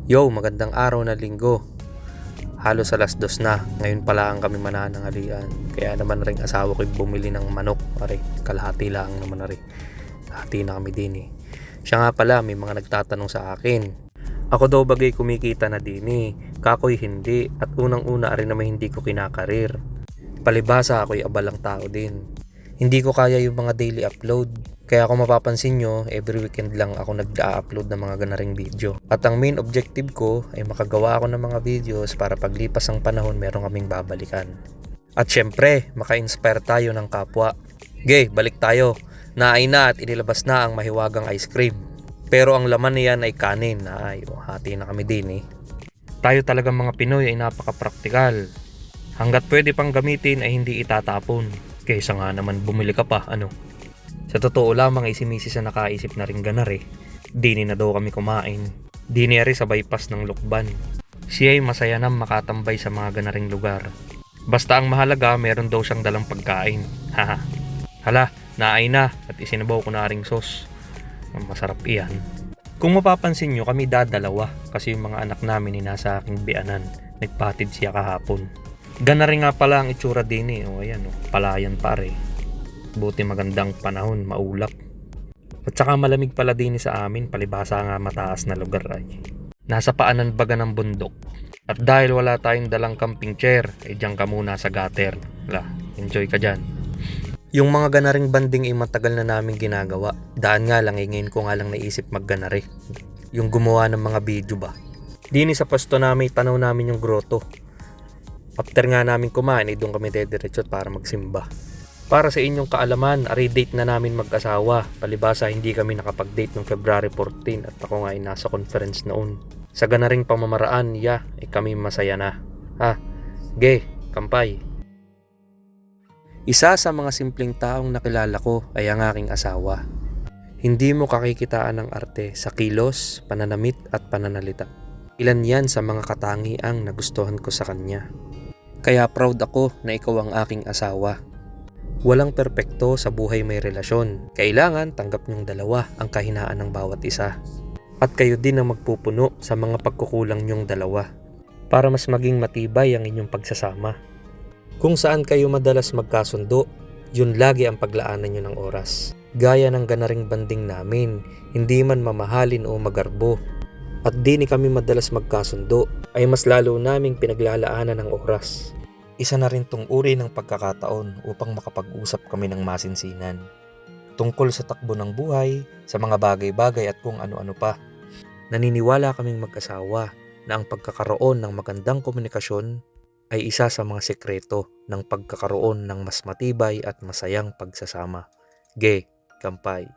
Yo, magandang araw na linggo. Halos alas 2 na. Ngayon pala ang kami mananangalian. Kaya naman ring asawa ko bumili ng manok. Aray, kalahati lang naman na rin. Hati na kami din eh. Siya nga pala, may mga nagtatanong sa akin. Ako daw bagay kumikita na din eh. Kakoy hindi. At unang-una rin naman hindi ko kinakarir. Palibasa ako'y abalang tao din. Hindi ko kaya yung mga daily upload. Kaya kung mapapansin nyo, every weekend lang ako nag-upload ng mga ganaring video. At ang main objective ko ay makagawa ako ng mga videos para paglipas ang panahon meron kaming babalikan. At syempre, maka-inspire tayo ng kapwa. Gay, balik tayo. Naay na at inilabas na ang mahiwagang ice cream. Pero ang laman niyan ay kanin. Ay, hati na kami din eh. Tayo talagang mga Pinoy ay napaka-praktikal. Hanggat pwede pang gamitin ay hindi itatapon. Kaysa nga naman bumili ka pa, ano. Sa totoo lamang ay si Mrs. na nakaisip na rin ganar eh. Dini na daw kami kumain. Dini rin sa bypass ng Lukban. Siya ay masaya na makatambay sa mga ganaring lugar. Basta ang mahalaga meron daw siyang dalang pagkain. Haha. Hala, naay na at isinabaw ko na ring sauce. Masarap iyan. Kung mapapansin nyo kami dadalawa kasi yung mga anak namin ay nasa aking bianan. Nagpatid siya kahapon. Gana rin nga pala ang itsura din eh. O ayan o, palayan pare. Buti magandang panahon, maulap. At saka malamig pala din sa amin, palibasa nga mataas na lugar ay. Nasa paanan baga ng bundok. At dahil wala tayong dalang camping chair, ay diyan ka muna sa gutter. Enjoy ka dyan. Yung mga ganaring banding ay matagal na namin ginagawa. Daan nga lang, ngayon ko nga lang naisip magganari. Yung gumawa ng mga video ba. Dini sa pasto namin, tanaw namin yung grotto. After nga namin kumain, ay doon kami dediretso para magsimba. Para sa inyong kaalaman, date na namin mag-asawa. Palibasa hindi kami nakapag-date noong February 14 at ako nga ay nasa conference noon. Sa ganaring pamamaraan, ay kami masaya na. Kampay. Isa sa mga simpleng taong nakilala ko ay ang aking asawa. Hindi mo kakikitaan ng arte sa kilos, pananamit at pananalita. Ilan yan sa mga katangiang nagustuhan ko sa kanya. Kaya proud ako na ikaw ang aking asawa. Walang perpekto sa buhay may relasyon. Kailangan tanggap niyong dalawa ang kahinaan ng bawat isa. At kayo din ang magpupuno sa mga pagkukulang niyong dalawa para mas maging matibay ang inyong pagsasama. Kung saan kayo madalas magkasundo, yun lagi ang paglaanan niyo ng oras. Gaya ng ganaring banding namin, hindi man mamahalin o magarbo. At di ni kami madalas magkasundo, ay mas lalo naming pinaglalaanan ng oras. Isa na rin tong uri ng pagkakataon upang makapag-usap kami ng masinsinan. Tungkol sa takbo ng buhay, sa mga bagay-bagay at kung ano-ano pa. Naniniwala kaming mag-asawa na ang pagkakaroon ng magandang komunikasyon ay isa sa mga sekreto ng pagkakaroon ng mas matibay at masayang pagsasama. Kampay.